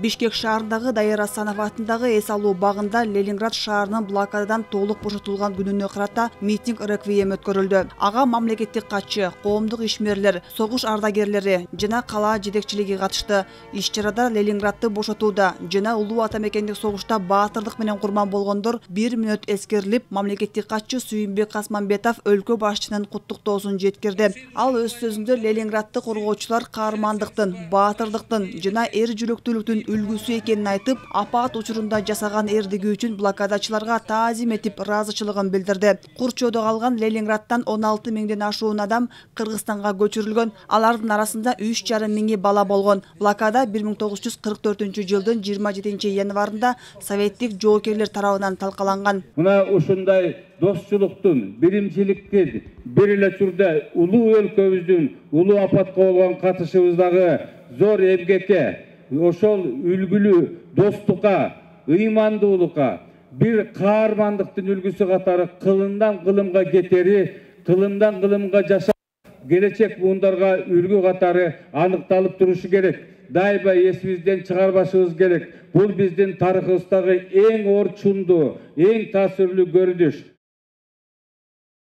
Бишкек шаарындагы Дайыр Асанов атындагы эс алуу багында Ленинград шаарынын блокададан толук бошотулган күнүнө карата митинг реквием өткөрүлдү. Ага мамлекеттик катчы, коомдук ишмерлер, согуш ардагерлери жана кала жетекчилиги катышты. Иш-чарада Ленинградды бошотууда жана улуу ата мекендик согушта баатырдык менен курман болгондор 1 мүнөт эскерилип, мамлекеттик катчы Сүйүнбек Касманбетов өлкө башчынын куттуктоосун жеткирди. Ал өз сөзүндө Ленинградды коргоочулар каармандыктын, баатырдыктын жана эр жүрөктүүлүктүн үлгүсү экенин айтып, апат учурунда жасаган эрдиги үчүн блокадачыларга таазим этип ыраазычылыгын билдирди. Курчоодо калган Ленинградтан 16 миңден ашуун адам Кыргызстанга көчүрүлгөн. Алардын арасында 3,5 миңи бала болгон. Блокада 1944-жылдын 27 январында советтик жоокерлер тарабынан талкаланган. Мына ушундай достчулуктун, биримчиликтин бир эле учурда улуу өлкөбүздүн улуу апатка болгон катышыбыздагы зор эмгекке, ошол үлгүлүү достукка, ыймандуулукка, бир каармандыктын үлгүсү катары кылымдан кылымга кетери, кылымдан кылымга жашап, келечек буундарга үлгү катары аныкталып турушу керек. Дайыма эсибизден чыгарбашыбыз керек. Бул биздин тарыхыбыздагы эң орчундуу, эң таасирлүү көрүнүш.